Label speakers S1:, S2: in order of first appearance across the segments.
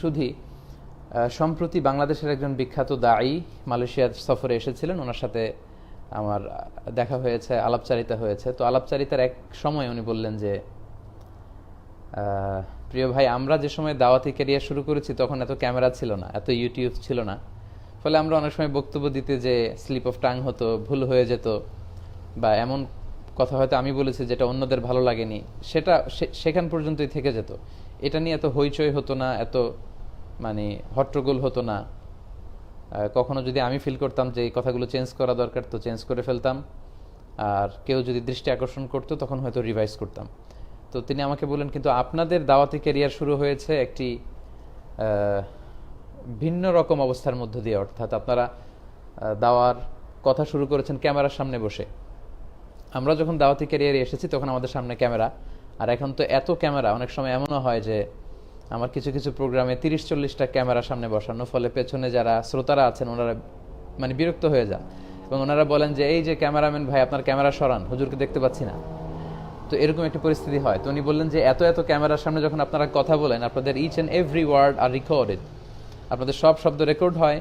S1: শুধু সম্প্রতি বাংলাদেশের একজন বিখ্যাত দায়ী মালয়েশিয়ার সফরে এসেছিলেন। ওনার সাথে আমার দেখা হয়েছে, আলাপচারিতা হয়েছে। তো আলাপচারিতার এক সময় উনি বললেন যে, প্রিয় ভাই, আমরা যে সময় দাওয়াতি ক্যারিয়ার শুরু করেছি তখন এত ক্যামেরা ছিল না, এত ইউটিউব ছিল না। ফলে আমরা অনেক সময় বক্তব্য দিতে যে স্লিপ অফ টাং হতো, ভুল হয়ে যেত, বা এমন কথা হয়তো আমি বলেছি যেটা অন্যদের ভালো লাগেনি, সেটা সেখান পর্যন্তই থেকে যেত। এটা নিয়ে এত হইচই হতো না, এত হট্টগোল হতো না। কখনো যদি আমি ফিল করতাম যে এই কথাগুলো চেঞ্জ করা দরকার তো চেঞ্জ করে ফেলতাম, আর কেউ যদি দৃষ্টি আকর্ষণ করতো তখন হয়তো রিভাইজ করতাম। তো তিনি আমাকে বললেন, কিন্তু আপনাদের দাওয়াতি ক্যারিয়ার শুরু হয়েছে একটি ভিন্ন রকম অবস্থার মধ্য দিয়ে, অর্থাৎ আপনারা দাওয়ার কথা শুরু করেছেন ক্যামেরার সামনে বসে। আমরা যখন দাওয়াতি ক্যারিয়ারে এসেছি তখন আমাদের সামনে ক্যামেরা, আর এখন তো এত ক্যামেরা, অনেক সময় এমনও হয় যে আমার কিছু কিছু প্রোগ্রামে 30-40টা ক্যামেরা সামনে বসানো, ফলে পেছনে যারা শ্রোতারা আছেন ওনারা বিরক্ত হয়ে যান এবং ওনারা বলেন যে এই যে ক্যামেরাম্যান ভাই, আপনার ক্যামেরা সরান, হুজুরকে দেখতে পাচ্ছি না। তো এরকম একটি পরিস্থিতি হয়। তো উনি বললেন যে এত এত ক্যামেরার সামনে যখন আপনারা কথা বলেন, আপনাদের each and every word are recorded, আপনাদের সব শব্দ রেকর্ড হয়।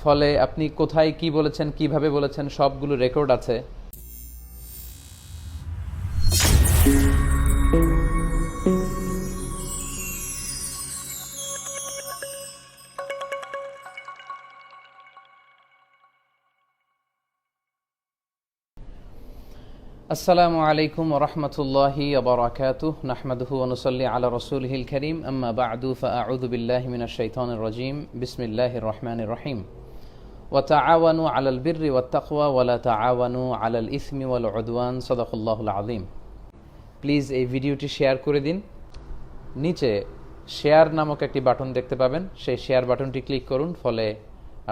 S1: ফলে আপনি কোথায় কি বলেছেন, কিভাবে বলেছেন, সবগুলো রেকর্ড আছে। আসসালামু আলাইকুম ওয়া রাহমাতুল্লাহি ওয়া বারাকাতুহু, নাহমাদুহু ওয়া নুসাল্লি আলা রাসূলিহিল কারীম, আম্মা বা'দু, ফাআউযু বিল্লাহি মিনাশ শাইতানির রাজীম, বিসমিল্লাহির রহমানির রহিম। ওয়া তাআওয়ানু আলাল বিররি ওয়াত তাকওয়া ওয়া লা তাআওয়ানু আলাল ইসমি ওয়াল উদওয়ান, সাদাকাল্লাহুল আযীম। প্লিজ এই ভিডিওটি শেয়ার করে দিন। নিচে শেয়ার নামক একটি বাটন দেখতে পাবেন, সেই শেয়ার বাটনটি ক্লিক করুন। ফলে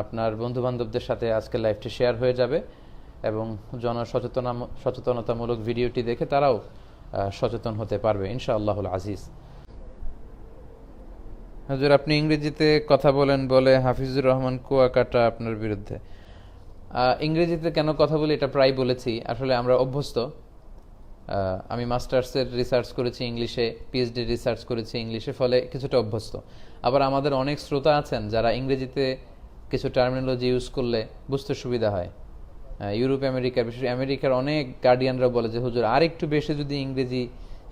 S1: আপনার বন্ধুবান্ধবদের সাথে আজকের লাইভটি শেয়ার হয়ে যাবে এবং সচেতনতামূলক ভিডিওটি দেখে তারাও সচেতন হতে পারবে ইনশাআল্লাহুল আজিজ। হুজুর, আপনি ইংরেজিতে কথা বলেন বলে হাফিজুর রহমান কুয়াকাটা আপনার বিরুদ্ধে। ইংরেজিতে কেন কথা বলি এটা প্রায় বলেছি। আসলে আমরা অভ্যস্ত। আমি মাস্টার্সের রিসার্চ করেছি ইংলিশে, পিএইচডি রিসার্চ করেছি ইংলিশে, ফলে কিছুটা অভ্যস্ত। আবার আমাদের অনেক শ্রোতা আছেন যারা ইংরেজিতে কিছু টার্মিনোলজি ইউজ করলে বুঝতে সুবিধা হয়। ইউরোপ, আমেরিকার, বিশেষ আমেরিকার অনেক গার্ডিয়ানরা বলে যে হুজুর আর একটু বেশি যদি ইংরেজি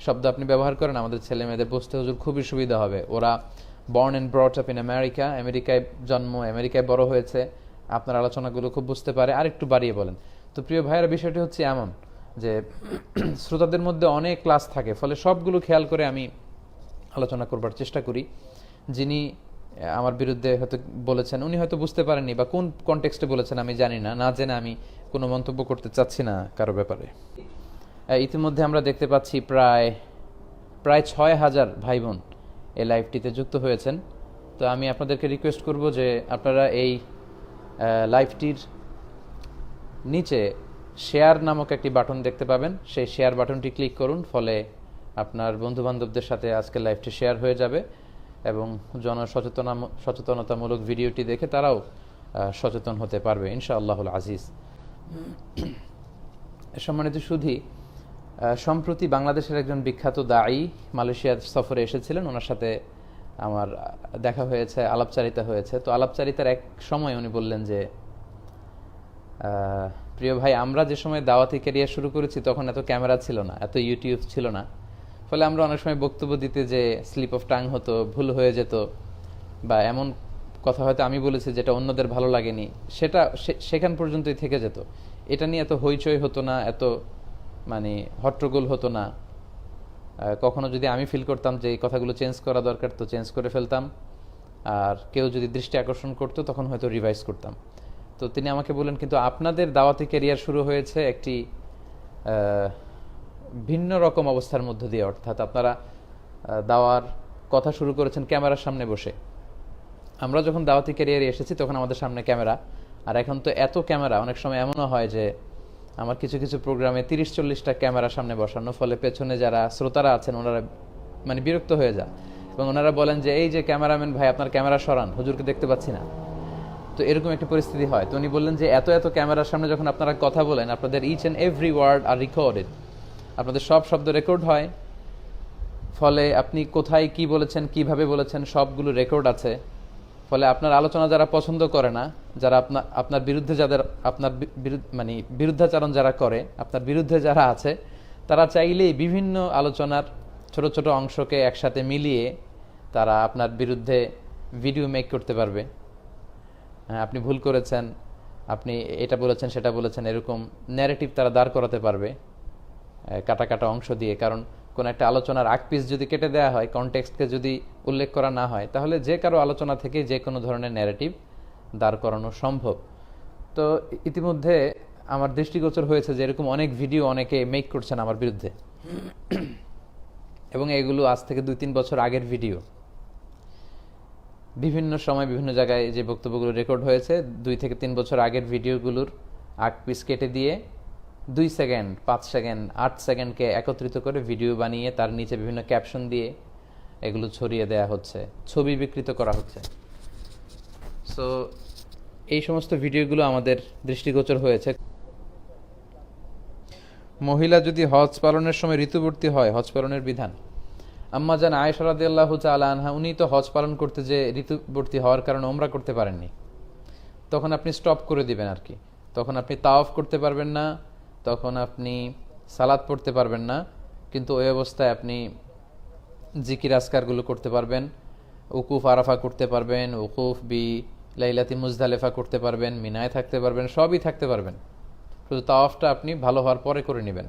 S1: শব্দ আপনি ব্যবহার করেন আমাদের ছেলে মেয়েদের বুঝতে হুজুর খুবই সুবিধা হবে। ওরা born and brought up in America, আমেরিকায় জন্ম, আমেরিকায় বড় হয়েছে, আপনার আলোচনাগুলো খুব বুঝতে পারে, আর একটু বাড়িয়ে বলেন। তো প্রিয় ভাইয়েরা, বিষয়টি হচ্ছে এমন যে শ্রোতাদের মধ্যে অনেক ক্লাস থাকে, ফলে সবগুলো খেয়াল করে আমি আলোচনা করবার চেষ্টা করি। যিনি আমার বিরুদ্ধে হয়তো বলেছেন উনি হয়তো বুঝতে পারেননি, বা কোন কনটেক্সটে বলেছেন আমি জানি না, না জেনে আমি কোনো মন্তব্য করতে চাচ্ছি না কারো ব্যাপারে। ইতিমধ্যে আমরা দেখতে পাচ্ছি প্রায় 6,000 ভাই বোন এই লাইভটিতে যুক্ত হয়েছেন। তো আমি আপনাদেরকে রিকোয়েস্ট করব যে আপনারা এই লাইভটির নিচে শেয়ার নামক একটি বাটন দেখতে পাবেন, সেই শেয়ার বাটনটি ক্লিক করুন। ফলে আপনার বন্ধুবান্ধবদের সাথে আজকের লাইভটি শেয়ার হয়ে যাবে এবং সচেতনতামূলক ভিডিওটি দেখে তারাও সচেতন হতে পারবে ইনশাআল্লাহুল আজিজ। সম্মানিত সুধী, সম্প্রতি বাংলাদেশের একজন বিখ্যাত দায়ী মালয়েশিয়ার সফরে এসেছিলেন। ওনার সাথে আমার দেখা হয়েছে, আলাপচারিতা হয়েছে। তো আলাপচারিতার এক সময় উনি বললেন যে, প্রিয় ভাই, আমরা যে সময় দাওয়াতি ক্যারিয়ার শুরু করেছি তখন এত ক্যামেরা ছিল না, এত ইউটিউব ছিল না। ফলে আমরা অনেক সময় বক্তব্য দিতে যে স্লিপ অফ টাং হতো, ভুল হয়ে যেত, বা এমন কথা হয়তো আমি বলেছি যেটা অন্যদের ভালো লাগেনি, সেটা সেখান পর্যন্তই থেকে যেত। এটা নিয়ে এত হইচই হতো না, এত হট্টগোল হতো না। কখনো যদি আমি ফিল করতাম যে এই কথাগুলো চেঞ্জ করা দরকার তো চেঞ্জ করে ফেলতাম, আর কেউ যদি দৃষ্টি আকর্ষণ করতো তখন হয়তো রিভাইজ করতাম। তো তিনি আমাকে বললেন, কিন্তু আপনাদের দাওয়াতি ক্যারিয়ার শুরু হয়েছে একটি ভিন্ন রকম অবস্থার মধ্য দিয়ে, অর্থাৎ আপনারা দাওয়ার কথা শুরু করেছেন ক্যামেরার সামনে বসে। আমরা যখন দাওয়াতি ক্যারিয়ারে এসেছি তখন আমাদের সামনে ক্যামেরা, আর এখন তো এত ক্যামেরা, অনেক সময় এমনও হয় যে আমার কিছু কিছু প্রোগ্রামে 30-40টা ক্যামেরা সামনে বসানো, ফলে পেছনে যারা শ্রোতারা আছেন ওনারা বিরক্ত হয়ে যান এবং ওনারা বলেন যে এই যে ক্যামেরাম্যান ভাই, আপনার ক্যামেরা সরান, হুজুরকে দেখতে পাচ্ছি না। তো এরকম একটি পরিস্থিতি হয়। তো উনি বললেন যে এত এত ক্যামেরার সামনে যখন আপনারা কথা বলেন, আপনাদের each and every word are recorded, আপনাদের সব শব্দ রেকর্ড হয়। ফলে আপনি কোথায় কি বলেছেন, কিভাবে বলেছেন, সবগুলো রেকর্ড আছে। ফলে আপনার আলোচনা যারা পছন্দ করে না, যারা আপনার বিরুদ্ধে যাদের আপনার মানে বিরুদ্ধাচারণ যারা করে, আপনার বিরুদ্ধে যারা আছে, তারা চাইলেই বিভিন্ন আলোচনার ছোট ছোট অংশকে একসাথে মিলিয়ে তারা আপনার বিরুদ্ধে ভিডিও মেক করতে পারবে। হ্যাঁ, আপনি ভুল করেছেন, আপনি এটা বলেছেন সেটা বলেছেন, এরকম ন্যারেটিভ তারা দাঁড় করাতে পারবে কাটা কাটা অংশ দিয়ে। কারণ কোন একটা আলোচনার আগ পিস যদি কেটে দেওয়া হয়, কনটেক্সটকে যদি উল্লেখ করা না হয়, তাহলে যে কারো আলোচনা থেকে যে কোনো ধরনের ন্যারেটিভ দাঁড় করানো সম্ভব। তো ইতিমধ্যে আমার দৃষ্টিগোচর হয়েছে যে এরকম অনেক ভিডিও অনেকে মেক করছেন আমার বিরুদ্ধে, এবং এগুলো আজ থেকে 2-3 বছর আগের ভিডিও। বিভিন্ন সময় বিভিন্ন জায়গায় যে বক্তব্যগুলো রেকর্ড হয়েছে 2 থেকে 3 বছর আগের ভিডিওগুলোর আগ পিস কেটে দিয়ে 2 সেকেন্ড, 5 সেকেন্ড, 8 সেকেন্ডকে একত্রিত করে ভিডিও বানিয়ে তার নিচে বিভিন্ন ক্যাপশন দিয়ে এগুলো ছড়িয়ে দেয়া হচ্ছে, ছবি বিকৃত করা হচ্ছে। সো এই সমস্ত ভিডিওগুলো আমাদের দৃষ্টিগোচর হয়েছে। মহিলা যদি হজ পালনের সময় ঋতুবর্তী হয়, হজ পালনের বিধান। আম্মা জান আয়েশা রাদিয়াল্লাহু তাআলা আনহা, উনি তো হজ পালন করতে যে ঋতুবর্তী হওয়ার কারণে ওমরা করতে পারেননি। তখন আপনি স্টপ করে দিবেন আর কি। তখন আপনি তাওয়াফ করতে পারবেন না, তখন আপনি সালাত পড়তে পারবেন না, কিন্তু ওই অবস্থায় আপনি জিকির আজকারগুলো করতে পারবেন, উকুফ আরাফা করতে পারবেন, উকুফ বি লাইলাতি মুজদালেফা করতে পারবেন, মিনায় থাকতে পারবেন, সবই থাকতে পারবেন। শুধু তাওয়াফটা আপনি ভালো হওয়ার পরে করে নেবেন।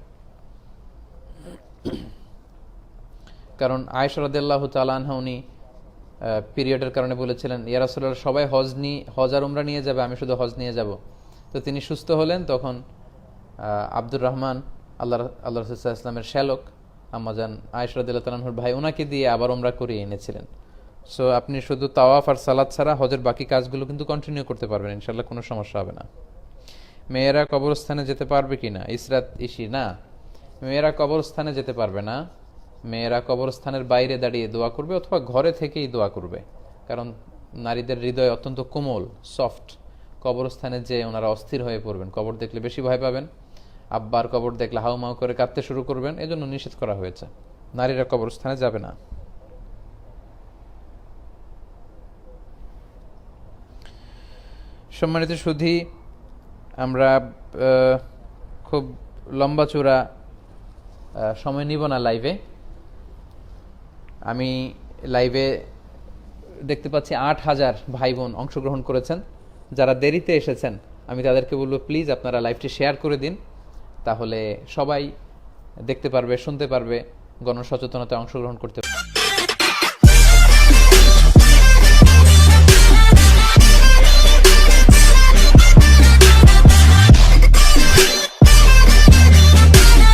S1: কারণ আয়েশা রাদিয়াল্লাহু তাআলা আনহা উনি পিরিয়ডের কারণে বলেছিলেন, ইয়া রাসূলুল্লাহ, সবাই হজ আর উমরা নিয়ে যাবে, আমি শুধু হজ নিয়ে যাব। তো তিনি সুস্থ হলেন, তখন আব্দুর রহমান, আল্লাহ রাসূল সাল্লাল্লাহু আলাইহি ওয়াসাল্লামের শ্যালক আম্মাজান আয়েশা রাদিয়াল্লাহু তাআলা আনহার ভাই, ওনাকে দিয়ে আবার উমরা করিয়ে এনেছিলেন। সো আপনি শুধু তাওয়াফ আর সালাত ছাড়া হজের বাকি কাজগুলো কিন্তু কন্টিনিউ করতে পারবেন, ইনশাআল্লাহ কোনো সমস্যা হবে না। মেয়েরা কবরস্থানে যেতে পারবে কি না? ইসরাত ইসি, না, মেয়েরা কবরস্থানে যেতে পারবে না। মেয়েরা কবরস্থানের বাইরে দাঁড়িয়ে দোয়া করবে অথবা ঘরে থেকেই দোয়া করবে, কারণ নারীদের হৃদয় অত্যন্ত কোমল, সফট। কবরস্থানে যে ওনারা অস্থির হয়ে পড়বেন, কবর দেখলে বেশি ভয় পাবেন, আব্বার কবর দেখলে হাউমাউ করে কাঁদতে শুরু করবেন, এজন্য নিষেধ করা হয়েছে, নারীরা কবরস্থানে যাবে না। সম্মানিত সুধী, আমরা খুব লম্বা চূড়া সময় নিব না লাইভে। আমি লাইভে দেখতে পাচ্ছি 8,000 ভাই বোন অংশগ্রহণ করেছেন। যারা দেরিতে এসেছেন আমি তাদেরকে বলবো, প্লিজ আপনারা লাইভটি শেয়ার করে দিন, তাহলে সবাই দেখতে পারবে, শুনতে পারবে, গণসচেতনতায় অংশগ্রহণ করতে পারবে।